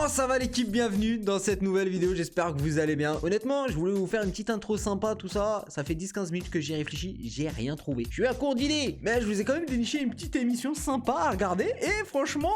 Comment ça va l'équipe? Bienvenue dans cette nouvelle vidéo, j'espère que vous allez bien. Honnêtement, je voulais vous faire une petite intro sympa, tout ça. Ça fait 10-15 minutes que j'y ai réfléchi, j'ai rien trouvé. Je suis à court d'idées, mais je vous ai quand même déniché une petite émission sympa à regarder. Et franchement,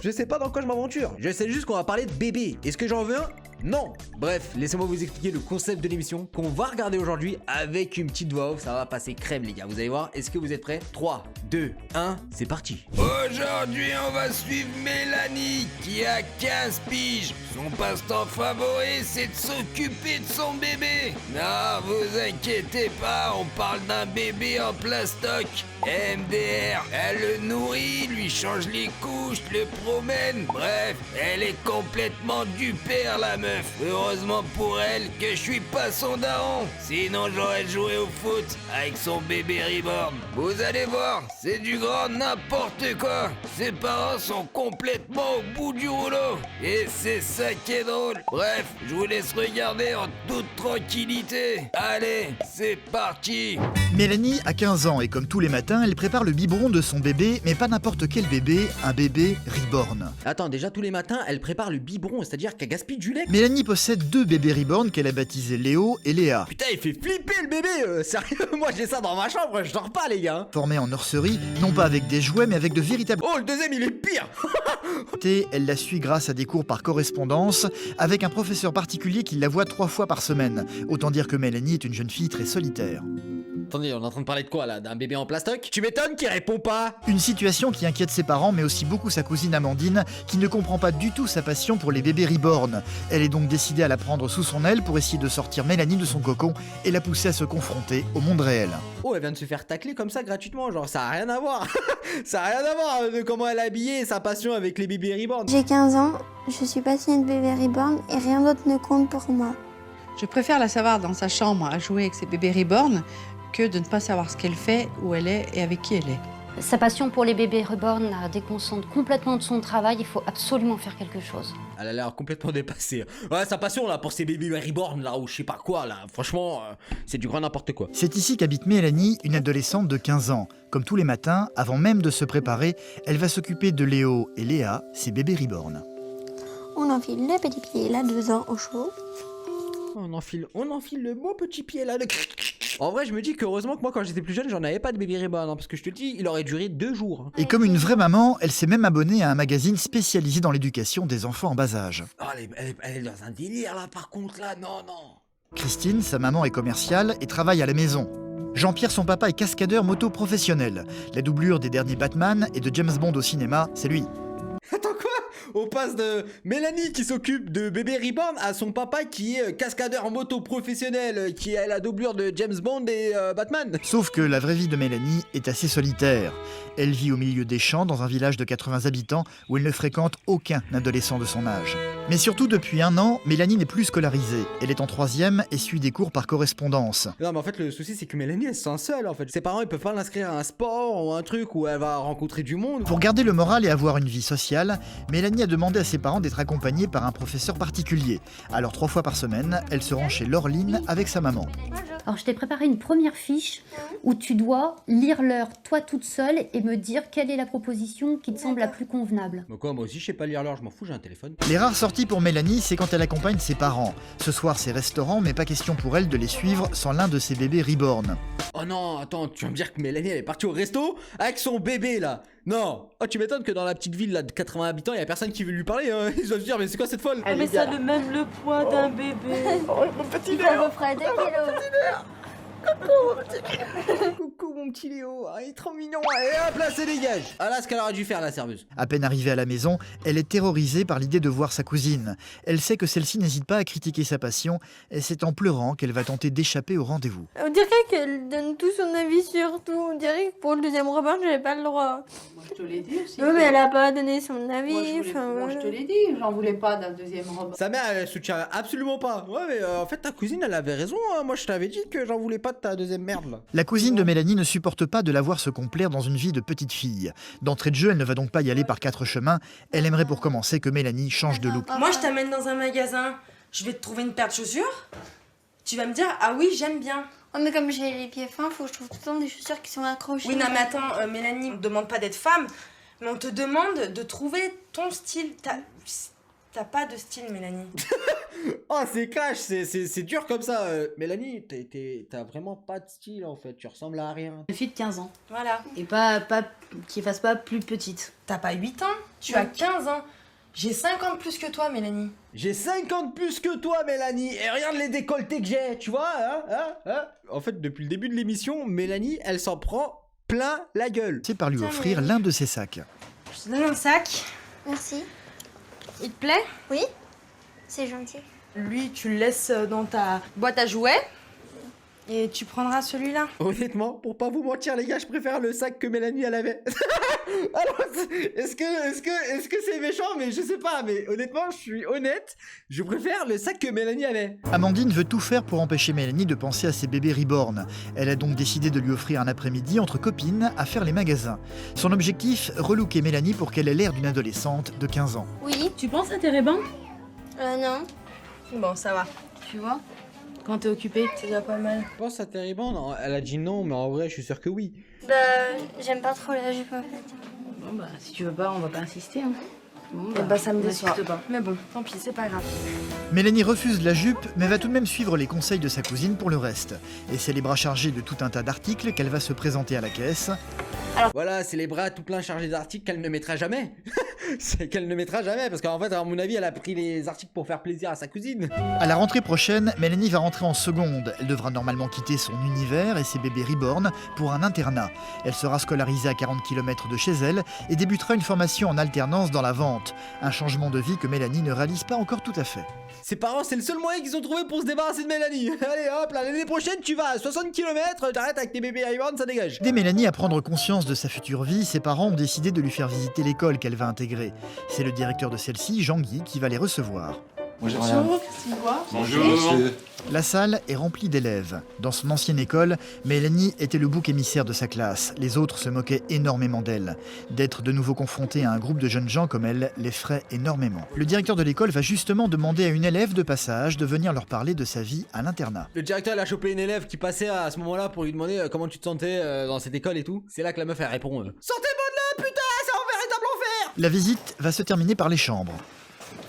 je sais pas dans quoi je m'aventure. Je sais juste qu'on va parler de bébé. Est-ce que j'en veux un? Non. Bref, laissez-moi vous expliquer le concept de l'émission qu'on va regarder aujourd'hui avec une petite voix off. Ça va passer crème les gars, vous allez voir. Est-ce que vous êtes prêts? 3, 2, 1, c'est parti. Aujourd'hui, on va suivre Mélanie qui a 15 piges. Son passe-temps favori, c'est de s'occuper de son bébé. Non, vous inquiétez pas, on parle d'un bébé en plastoc. MDR, elle le nourrit, lui change les couches, le promène. Bref, elle est complètement du père la meuf. Heureusement pour elle que je suis pas son daron. Sinon j'aurais joué au foot avec son bébé reborn. Vous allez voir, c'est du grand n'importe quoi. Ses parents sont complètement au bout du rouleau. Et c'est ça qui est drôle. Bref, je vous laisse regarder en toute tranquillité. Allez, c'est parti. Mélanie a 15 ans et comme tous les matins, elle prépare le biberon de son bébé, mais pas n'importe quel bébé, un bébé reborn. Attends, déjà tous les matins, elle prépare le biberon, c'est-à-dire qu'elle gaspille du lait. Mélanie possède deux bébés reborn qu'elle a baptisés Léo et Léa. Putain, il fait flipper le bébé, sérieux, moi j'ai ça dans ma chambre, je dors pas les gars. Formés en nurserie, non pas avec des jouets, mais avec de véritables... Oh, le deuxième il est pire. Elle la suit grâce à des cours par correspondance, avec un professeur particulier qui la voit 3 fois par semaine. Autant dire que Mélanie est une jeune fille très solitaire. Attendez, on est en train de parler de quoi là? D'un bébé en plastoc? Tu m'étonnes qu'il répond pas. Une situation qui inquiète ses parents, mais aussi beaucoup sa cousine Amandine, qui ne comprend pas du tout sa passion pour les bébés reborn. Elle est donc décidée à la prendre sous son aile pour essayer de sortir Mélanie de son cocon et la pousser à se confronter au monde réel. Oh, elle vient de se faire tacler comme ça gratuitement, genre ça a rien à voir. Ça a rien à voir de comment elle est habillée et sa passion avec les bébés reborn. J'ai 15 ans, je suis passionnée de bébé reborn et rien d'autre ne compte pour moi. Je préfère la savoir dans sa chambre à jouer avec ses bébés reborn que de ne pas savoir ce qu'elle fait, où elle est et avec qui elle est. Sa passion pour les bébés reborn la déconcentre complètement de son travail, il faut absolument faire quelque chose. Elle a l'air complètement dépassée. Ouais, sa passion là pour ces bébés reborn là ou je sais pas quoi là, franchement, c'est du grand n'importe quoi. C'est ici qu'habite Mélanie, une adolescente de 15 ans. Comme tous les matins, avant même de se préparer, elle va s'occuper de Léo et Léa, ses bébés reborn. On enfile le petit pied là dedans au chaud. On enfile le beau petit pied là. En vrai, je me dis qu'heureusement que moi, quand j'étais plus jeune, j'en avais pas de bébé reborn, hein, parce que je te le dis, il aurait duré 2 jours. Hein. Et comme une vraie maman, elle s'est même abonnée à un magazine spécialisé dans l'éducation des enfants en bas âge. Oh, elle est dans un délire là, par contre là, non. Christine, sa maman, est commerciale et travaille à la maison. Jean-Pierre, son papa, est cascadeur moto professionnel. La doublure des derniers Batman et de James Bond au cinéma, c'est lui. Attends quoi? On passe de Mélanie qui s'occupe de bébé reborn à son papa qui est cascadeur en moto professionnel, qui a la doublure de James Bond et Batman. Sauf que la vraie vie de Mélanie est assez solitaire. Elle vit au milieu des champs dans un village de 80 habitants où elle ne fréquente aucun adolescent de son âge. Mais surtout depuis 1 an, Mélanie n'est plus scolarisée. Elle est en 3e et suit des cours par correspondance. Non mais en fait le souci c'est que Mélanie elle se sent seule en fait. Ses parents ils peuvent pas l'inscrire à un sport ou un truc où elle va rencontrer du monde. Pour garder le moral et avoir une vie sociale, Mélanie a demandé à ses parents d'être accompagnée par un professeur particulier. Alors 3 fois par semaine, elle se rend chez Laureline avec sa maman. Alors je t'ai préparé une première fiche où tu dois lire l'heure toi toute seule et me dire quelle est la proposition qui te semble la plus convenable. Mais quoi, moi aussi je sais pas lire l'heure, je m'en fous, j'ai un téléphone. Les rares sorties pour Mélanie, c'est quand elle accompagne ses parents. Ce soir, c'est restaurant, mais pas question pour elle de les suivre sans l'un de ses bébés reborn. Oh non, attends, tu vas me dire que Mélanie elle est partie au resto avec son bébé là? Non. Oh, tu m'étonnes que dans la petite ville là de 80 habitants, y a personne qui veut lui parler, hein. Ils doivent se dire mais c'est quoi cette folle? Mais ça a même le poids d'un bébé. Oh, mon petit Léo. Il fait à peu près 2 kilos. Coucou mon petit Léo, ah, il est trop mignon. Et hop là, c'est dégage. Ah là, ce qu'elle aurait dû faire la serveuse. À peine arrivée à la maison, elle est terrorisée par l'idée de voir sa cousine. Elle sait que celle-ci n'hésite pas à critiquer sa passion, et c'est en pleurant qu'elle va tenter d'échapper au rendez-vous. On dirait qu'elle donne tout son avis sur tout. On dirait que pour le deuxième repas, j'avais pas le droit. Moi je te l'ai dit aussi. Non mais elle a pas donné son avis. Moi je te l'ai dit, j'en voulais pas d'un deuxième repas. Sa mère elle soutient absolument pas. Ouais mais en fait ta cousine elle avait raison, hein. Moi je t'avais dit que j'en voulais pas de ta deuxième merde là. La cousine de Mélanie ne supporte pas de la voir se complaire dans une vie de petite fille. D'entrée de jeu, elle ne va donc pas y aller par 4 chemins. Elle aimerait pour commencer que Mélanie change de look. Moi je t'amène dans un magasin, je vais te trouver une paire de chaussures. Tu vas me dire, ah oui j'aime bien. Oh mais comme j'ai les pieds fins, faut que je trouve tout le temps des chaussures qui sont accrochées. Oui non mais attends, Mélanie, on te demande pas d'être femme, mais on te demande de trouver ton style. T'as pas de style, Mélanie. Oh, c'est clash, c'est dur comme ça. Mélanie, t'as vraiment pas de style en fait, tu ressembles à rien. Une fille de 15 ans. Voilà. Et pas qui fasse pas plus petite. T'as pas 8 ans, tu as 15 ans. J'ai 50 plus que toi, Mélanie. J'ai 50 plus que toi, Mélanie, et regarde les décolletés que j'ai, tu vois, hein. En fait, depuis le début de l'émission, Mélanie, elle s'en prend plein la gueule. C'est par lui Tiens, offrir Mélanie. l'un de ses sacs. Je te donne un sac. Merci. Il te plaît? Oui, c'est gentil. Lui, tu le laisses dans ta boîte à jouets. Et tu prendras celui-là. Honnêtement, pour pas vous mentir, les gars, je préfère le sac que Mélanie, elle avait. Alors, est-ce que c'est méchant? Mais je sais pas, mais honnêtement, je suis honnête, je préfère le sac que Mélanie avait. Amandine veut tout faire pour empêcher Mélanie de penser à ses bébés reborn. Elle a donc décidé de lui offrir un après-midi entre copines à faire les magasins. Son objectif, relooker Mélanie pour qu'elle ait l'air d'une adolescente de 15 ans. Oui, Tu penses à tes rébans? non. Bon, ça va. Tu vois? Quand t'es occupée. C'est déjà pas mal. Je pense à Terriban, non, elle a dit non, mais en vrai, je suis sûr que oui. Bah, j'aime pas trop la jupe en fait. Bon bah si tu veux pas, on va pas insister. Hein. Bon, Et bah, ça me on déçoit. insiste pas. Mais bon, tant pis, c'est pas grave. Mélanie refuse la jupe, mais va tout de même suivre les conseils de sa cousine pour le reste. Et c'est les bras chargés de tout un tas d'articles qu'elle va se présenter à la caisse. Voilà, c'est les bras tout plein chargés d'articles qu'elle ne mettra jamais. C'est qu'elle ne mettra jamais, parce qu'en fait, à mon avis, elle a pris les articles pour faire plaisir à sa cousine. À la rentrée prochaine, Mélanie va rentrer en seconde. Elle devra normalement quitter son univers et ses bébés reborn pour un internat. Elle sera scolarisée à 40 km de chez elle et débutera une formation en alternance dans la vente. Un changement de vie que Mélanie ne réalise pas encore tout à fait. Ses parents, c'est le seul moyen qu'ils ont trouvé pour se débarrasser de Mélanie. Allez hop, là, l'année prochaine, tu vas à 60 km, t'arrêtes avec tes bébés reborn, ça dégage. Dès Mélanie à prendre conscience de sa future vie, ses parents ont décidé de lui faire visiter l'école qu'elle va intégrer. C'est le directeur de celle-ci, Jean-Guy, qui va les recevoir. Bonjour madame. Bonjour. La salle est remplie d'élèves. Dans son ancienne école, Mélanie était le bouc émissaire de sa classe. Les autres se moquaient énormément d'elle. D'être de nouveau confrontée à un groupe de jeunes gens comme elle l'effraie énormément. Le directeur de l'école va justement demander à une élève de passage de venir leur parler de sa vie à l'internat. Le directeur, elle a chopé une élève qui passait à ce moment-là pour lui demander comment tu te sentais dans cette école et tout. C'est là que la meuf, elle répond Sortez-moi de là, putain, c'est un véritable enfer. La visite va se terminer par les chambres.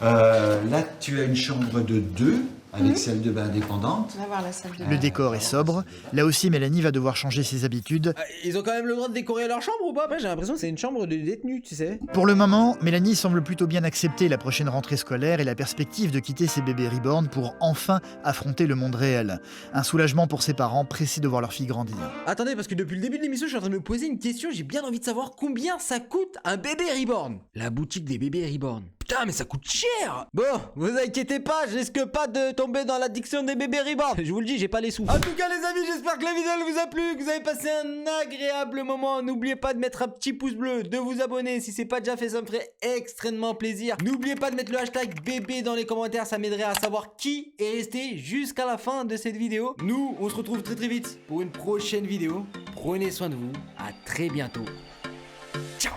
Là, tu as une chambre de 2 avec celle de bain indépendante. On va voir la salle de Le décor est sobre. Là aussi, Mélanie va devoir changer ses habitudes. Ils ont quand même le droit de décorer leur chambre ou pas? Après, j'ai l'impression que c'est une chambre de détenus, tu sais. Pour le moment, Mélanie semble plutôt bien accepter la prochaine rentrée scolaire et la perspective de quitter ses bébés reborn pour enfin affronter le monde réel. Un soulagement pour ses parents pressés de voir leur fille grandir. Attendez, parce que depuis le début de l'émission, je suis en train de me poser une question. J'ai bien envie de savoir combien ça coûte un bébé reborn. La boutique des bébés reborn. Putain, mais ça coûte cher. Bon, vous inquiétez pas, je risque pas de tomber dans l'addiction des bébés reborn. Je vous le dis, j'ai pas les sous. En tout cas, les amis, j'espère que la vidéo elle vous a plu, que vous avez passé un agréable moment. N'oubliez pas de mettre un petit pouce bleu, de vous abonner si c'est pas déjà fait, ça me ferait extrêmement plaisir. N'oubliez pas de mettre le hashtag bébé dans les commentaires, ça m'aiderait à savoir qui est resté jusqu'à la fin de cette vidéo. Nous, on se retrouve très vite pour une prochaine vidéo. Prenez soin de vous, à très bientôt. Ciao.